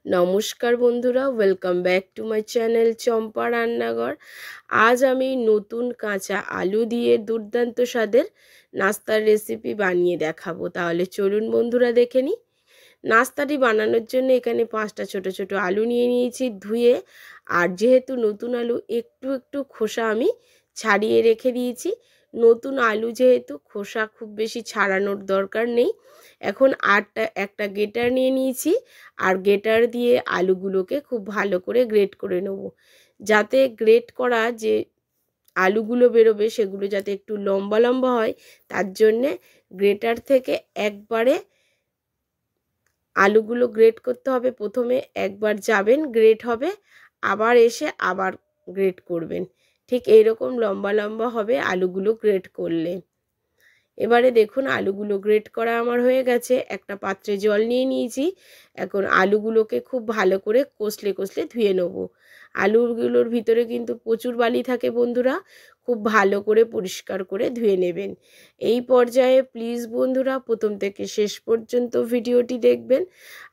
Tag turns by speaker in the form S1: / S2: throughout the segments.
S1: নমস্কার বন্ধুরা, welcome back to my channel Champa Rannaghar. আজ আমি নতুন কাঁচা আলু দিয়ে দুর্দান্ত স্বাদের নাস্তার রেসিপি বানিয়ে দেখাবো। তাহলে চলুন বন্ধুরা দেখে নিই। নাস্তাটি বানানোর জন্য এখানে 5টা ছোট ছোট আলু নিয়ে নিয়েছি ধুয়ে। আর যেহেতু নতুন আলু, একটু একটু খোসা আমি ছাড়িয়ে রেখে দিয়েছি। নতুন আলু যেহেতু খোসা খুব বেশি ছাড়ানোর দরকার নেই। এখন একটা গ্রেটার নিয়ে নিয়েছি, আর গ্রেটার দিয়ে আলুগুলোকে খুব ভালো করে গ্রেট করে নেব, যাতে গ্রেট করা যে আলুগুলো বেরোবে সেগুলো যাতে একটু লম্বা লম্বা হয়। তার জন্যে গ্রেটার থেকে একবারে আলুগুলো গ্রেট করতে হবে। প্রথমে একবার যাবেন, গ্রেট হবে, আবার এসে আবার গ্রেট করবেন। ঠিক এইরকম লম্বা লম্বা হবে আলুগুলো গ্রেট করলে। এবারে দেখুন আলুগুলো গ্রেট করা আমার হয়ে গেছে। একটা পাত্রে জল নিয়ে নিয়েছি। এখন আলুগুলোকে খুব ভালো করে কষলে কষলে ধুয়ে নেব। আলুগুলোর ভিতরে কিন্তু প্রচুর বালি থাকে বন্ধুরা, খুব ভালো করে পরিষ্কার করে ধুয়ে নেবেন। এই পর্যায়ে প্লিজ বন্ধুরা প্রথম থেকে শেষ পর্যন্ত ভিডিওটি দেখবেন।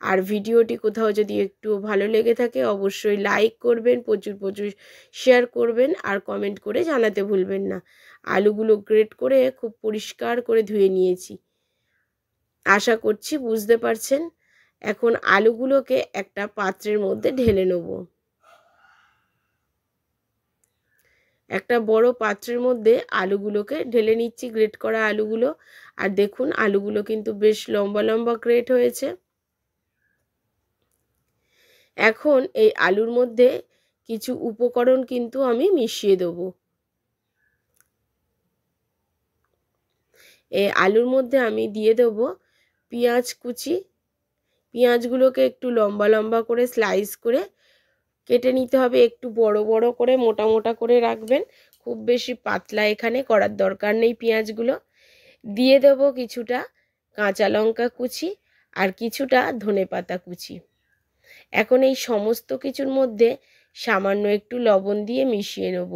S1: আর ভিডিওটি কোথাও যদি একটু ভালো লেগে থাকে অবশ্যই লাইক করবেন, প্রচুর প্রচুর শেয়ার করবেন, আর কমেন্ট করে জানাতে ভুলবেন না। আলুগুলো গ্রেট করে খুব পরিষ্কার করে ধুয়ে নিয়েছি, আশা করছি বুঝতে পারছেন। এখন আলুগুলোকে একটা পাত্রের মধ্যে ঢেলে নেব। একটা বড় পাত্রের মধ্যে আলুগুলোকে ঢেলে নিচ্ছি, গ্রেট করা আলুগুলো। আর দেখুন আলুগুলো কিন্তু বেশ লম্বা লম্বা গ্রেট হয়েছে। এখন এই আলুর মধ্যে কিছু উপকরণ কিন্তু আমি মিশিয়ে দেবো। এই আলুর মধ্যে আমি দিয়ে দেব পেঁয়াজ কুচি। পেঁয়াজগুলোকে একটু লম্বা লম্বা করে স্লাইস করে কেটে নিতে হবে, একটু বড় বড় করে মোটা মোটা করে রাখবেন, খুব বেশি পাতলা এখানে করার দরকার নেই। পেঁয়াজগুলো দিয়ে দেব কিছুটা কাঁচা লঙ্কা কুচি আর কিছুটা ধনেপাতা কুচি। এখন এই সমস্ত কিছুর মধ্যে সামান্য একটু লবণ দিয়ে মিশিয়ে নেব।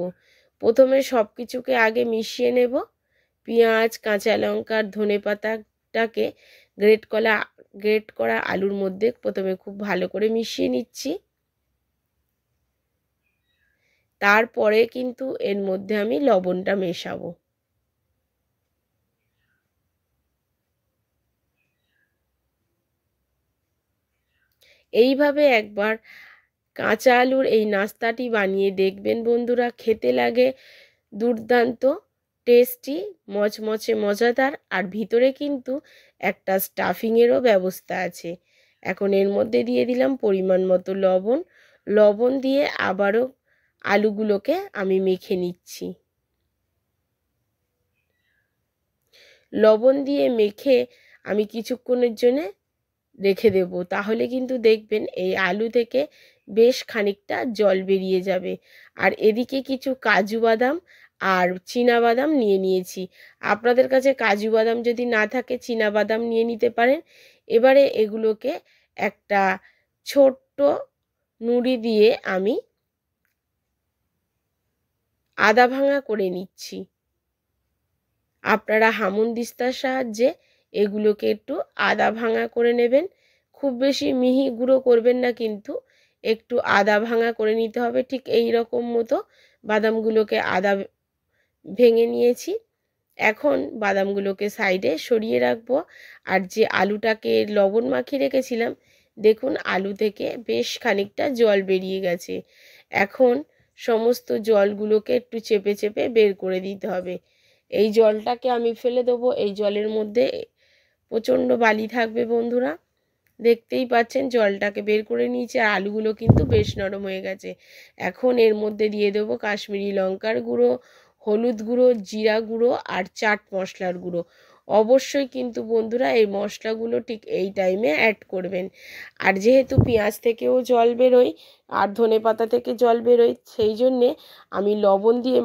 S1: প্রথমে সব কিছুকে আগে মিশিয়ে নেব। পেঁয়াজ, কাঁচা লঙ্কা, ধনেপাতাটাকে গ্রেট করা আলুর মধ্যে প্রথমে খুব ভালো করে মিশিয়ে নিচ্ছি। তারপরে কিন্তু এর মধ্যে আমি লবণটা মেশাবো। এইভাবে একবার কাঁচা আলুর এই নাস্তাটি বানিয়ে দেখবেন বন্ধুরা, খেতে লাগে দুর্দান্ত টেস্টি, মচমচে মজাদার, আর ভিতরে কিন্তু একটা স্টাফিংয়েরও ব্যবস্থা আছে। এখন এর মধ্যে দিয়ে দিলাম পরিমাণ মতো লবণ। লবণ দিয়ে আবারও আলুগুলোকে আমি মেখে নিচ্ছি। লবণ দিয়ে মেখে আমি কিছুক্ষণের জন্য রেখে দেব। তাহলে কিন্তু দেখবেন এই আলু থেকে বেশ খানিকটা জল বেরিয়ে যাবে। আর এদিকে কিছু কাজু বাদাম আর চীনা বাদাম নিয়ে নিয়েছি। আপনাদের কাছে কাজু বাদাম যদি না থাকে চীনা বাদাম নিয়ে নিতে পারেন। এবারে এগুলোকে একটা ছোট্ট নুড়ি দিয়ে আমি আধা ভাঙা করে নিচ্ছি। আপনারা হামানদিস্তার সাহায্যে এগুলোকে একটু আধা ভাঙা করে নেবেন। খুব বেশি মিহি গুঁড়ো করবেন না, কিন্তু একটু আধা ভাঙা করে নিতে হবে। ঠিক এই রকম মতো বাদামগুলোকে আধা ভেঙে নিয়েছি। এখন বাদামগুলোকে সাইডে সরিয়ে রাখবো। আর যে আলুটাকে লবণ মাখিয়ে রেখেছিলাম, দেখুন আলু থেকে বেশ খানিকটা জল বেরিয়ে গেছে। এখন সমস্ত জলগুলোকে একটু চেপে চেপে বের করে দিতে হবে। এই জলটাকে আমি ফেলে দেবো। এই জলের মধ্যে প্রচণ্ড বালি থাকবে বন্ধুরা, দেখতেই পাচ্ছেন। জলটাকে বের করে নিয়েছি, আর আলুগুলো কিন্তু বেশ নরম হয়ে গেছে। এখন এর মধ্যে দিয়ে দেবো কাশ্মীরি লঙ্কার গুঁড়ো, হলুদ গুঁড়ো, জিরা গুঁড়ো আর চাট মশলার গুঁড়ো। অবশ্যই কিন্তু বন্ধুরা এই মশলাগুলো ঠিক এই টাইমে অ্যাড করবেন। আর যেহেতু পেঁয়াজ থেকেও জল বেরোয় আর ধনেপাতা থেকে জল বেরোয়, সেই জন্যে আমি লবণ দিয়ে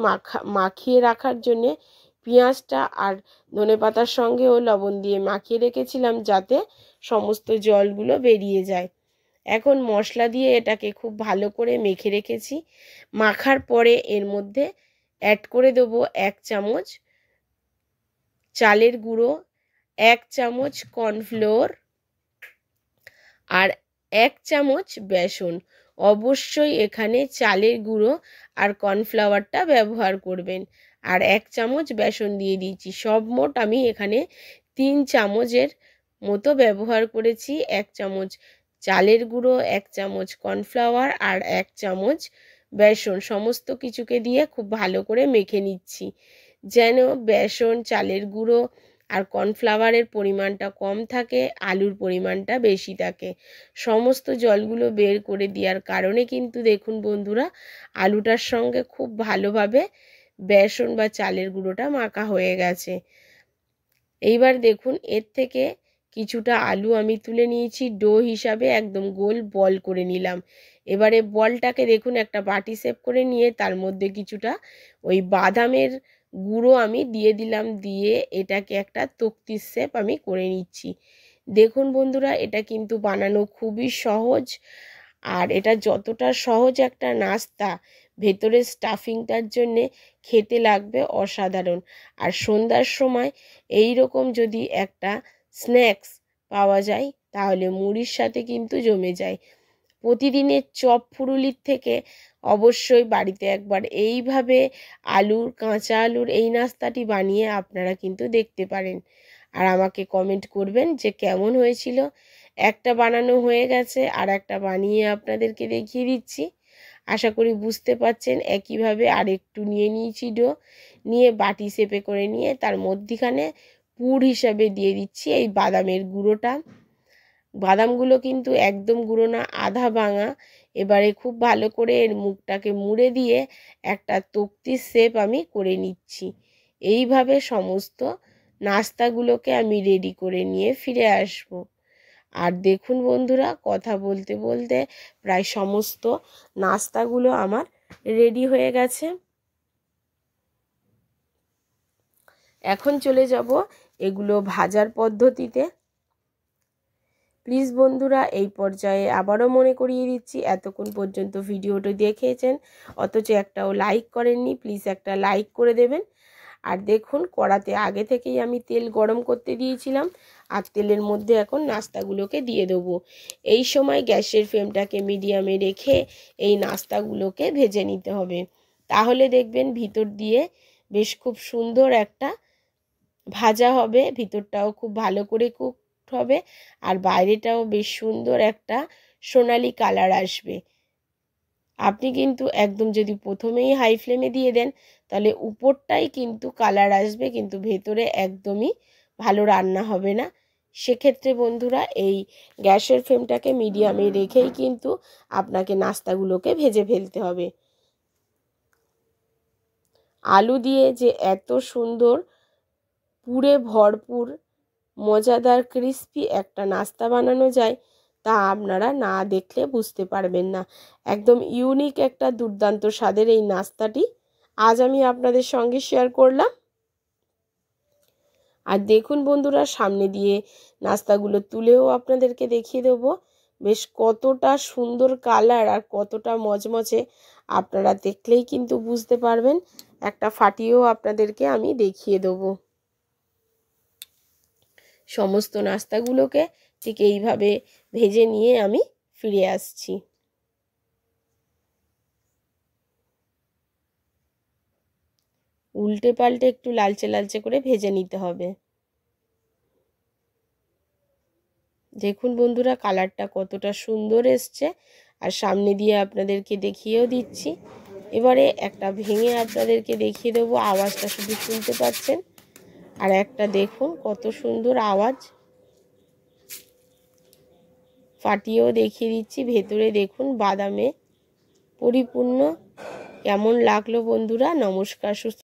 S1: মাখিয়ে রাখার জন্যে পেঁয়াজটা আর ধনেপাতার সঙ্গেও লবণ দিয়ে মাখিয়ে রেখেছিলাম, যাতে সমস্ত জলগুলো বেরিয়ে যায়। এখন মশলা দিয়ে এটাকে খুব ভালো করে মেখে রেখেছি। মাখার পরে এর মধ্যে অ্যাড করে দেবো 1 চামচ চালের গুঁড়ো, 1 চামচ কর্নফ্লোর আর 1 চামচ বেসন। অবশ্যই এখানে চালের গুঁড়ো আর কর্নফ্লাওয়ারটা ব্যবহার করবেন। আর 1 চামচ বেসন দিয়ে দিয়েছি। সব মোট আমি এখানে 3 চামচের মতো ব্যবহার করেছি। 1 চামচ চালের গুঁড়ো, 1 চামচ কর্নফ্লাওয়ার আর 1 চামচ বেসন, সমস্ত কিছুকে দিয়ে খুব ভালো করে মেখে নিচ্ছি, যেন বেসন, চালের গুঁড়ো আর কর্নফ্লাওয়ারের পরিমাণটা কম থাকে, আলুর পরিমাণটা বেশি থাকে। সমস্ত জলগুলো বের করে দেওয়ার কারণে কিন্তু দেখুন বন্ধুরা, আলুটার সঙ্গে খুব ভালোভাবে বেসন বা চালের গুঁড়োটা মাখা হয়ে গেছে। এইবার দেখুন এর থেকে কিছুটা আলু আমি তুলে নিয়েছি, ডো হিসাবে একদম গোল বল করে নিলাম। এবারে বলটাকে দেখুন একটা বাটি শেপ করে নিয়ে তার মধ্যে কিছুটা ওই বাদামের গুঁড়ো আমি দিয়ে দিলাম, দিয়ে এটাকে একটা তক্তির শেপ আমি করে নিচ্ছি। দেখুন বন্ধুরা, এটা কিন্তু বানানো খুবই সহজ, আর এটা যতটা সহজ একটা নাস্তা, ভেতরের স্টাফিংটার জন্যে খেতে লাগবে অসাধারণ। আর সন্ধ্যার সময় এই রকম যদি একটা স্ন্যাক্স পাওয়া যায় তাহলে মুড়ির সাথে কিন্তু জমে যায়। প্রতিদিনের চপ ফুরুলির থেকে অবশ্যই বাড়িতে একবার এইভাবে কাঁচা আলুর এই নাস্তাটি বানিয়ে আপনারা কিন্তু দেখতে পারেন, আর আমাকে কমেন্ট করবেন যে কেমন হয়েছিল। একটা বানানো হয়ে গেছে, আর একটা বানিয়ে আপনাদেরকে দেখিয়ে দিচ্ছি। আশা করি বুঝতে পারছেন। একইভাবে আরেকটু নিয়ে নিয়েছি ডো, নিয়ে বাটি শেপে করে নিয়ে তার মধ্যিখানে পুর হিসাবে দিয়ে দিচ্ছি এই বাদামের গুঁড়োটা। বাদামগুলো কিন্তু একদম গুঁড়ো না, আধা ভাঙা। এবারে খুব ভালো করে এর মুখটাকে মুড়ে দিয়ে একটা তক্তির শেপ আমি করে নিচ্ছি। এইভাবে সমস্ত নাস্তাগুলোকে আমি রেডি করে নিয়ে ফিরে আসব। আর দেখুন বন্ধুরা, কথা বলতে বলতে প্রায় সমস্ত নাস্তাগুলো আমার রেডি হয়ে গেছে। এখন চলে যাব এগুলো ভাজার পদ্ধতিতে। প্লিজ বন্ধুরা, এই পর্যায়ে আবারও মনে করিয়ে দিচ্ছি, এতক্ষণ পর্যন্ত ভিডিওটি দেখেছেন অথচ একটাও লাইক করেননি, প্লিজ একটা লাইক করে দেবেন। আর দেখুন কড়াতে আগে থেকেই আমি তেল গরম করতে দিয়েছিলাম, আর তেলের মধ্যে এখন নাস্তাগুলোকে দিয়ে দেবো। এই সময় গ্যাসের ফ্লেমটাকে মিডিয়ামে রেখে এই নাস্তাগুলোকে ভেজে নিতে হবে, তাহলে দেখবেন ভিতর দিয়ে বেশ খুব সুন্দর একটা ভাজা হবে, ভিতরটাও খুব ভালো করে কুক হবে, আর বাইরেটাও বেশ সুন্দর একটা সোনালি কালার আসবে। আপনি কিন্তু একদম যদি প্রথমেই হাই ফ্লেমে দিয়ে দেন তাহলে উপরটাই কিন্তু কালার আসবে, কিন্তু ভেতরে একদমই ভালো রান্না হবে না। সেক্ষেত্রে বন্ধুরা এই গ্যাসের ফ্লেমটাকে মিডিয়ামে রেখেই কিন্তু আপনাকে নাস্তাগুলোকে ভেজে ফেলতে হবে। আলু দিয়ে যে এত সুন্দর পুরে ভরপুর মজাদার ক্রিস্পি একটা নাস্তা বানানো যায় তা আপনারা না দেখলে বুঝতে পারবেন না। একদম ইউনিক একটা দুর্দান্ত স্বাদের এই নাস্তাটি আজ আমি আপনাদের সঙ্গে শেয়ার করলাম। আর দেখুন বন্ধুরা, সামনে দিয়ে নাস্তাগুলো তুলেও আপনাদেরকে দেখিয়ে দেবো বেশ কতটা সুন্দর কালার আর কতটা মচমচে, আপনারা দেখলেই কিন্তু বুঝতে পারবেন। একটা ফাটিয়েও আপনাদেরকে আমি দেখিয়ে দেবো। সমস্ত নাস্তাগুলোকে ঠিক এইভাবে ভেজে নিয়ে আমি ফিরে আসছি। উল্টে পাল্টে একটু লালচে লালচে করে ভেজে নিতে হবে। দেখুন বন্ধুরা কালারটা কতটা সুন্দর এসছে, আর সামনে দিয়ে আপনাদেরকে দেখিয়েও দিচ্ছি। এবারে একটা ভেঙে আপনাদেরকে দেখিয়ে দেবো, আওয়াজটা শুধু শুনতে পাচ্ছেন। আর একটা দেখুন কত সুন্দর আওয়াজ, ফাটিয়েও দেখিয়ে দিচ্ছি। ভেতরে দেখুন বাদামে পরিপূর্ণ। কেমন লাগলো বন্ধুরা? নমস্কার।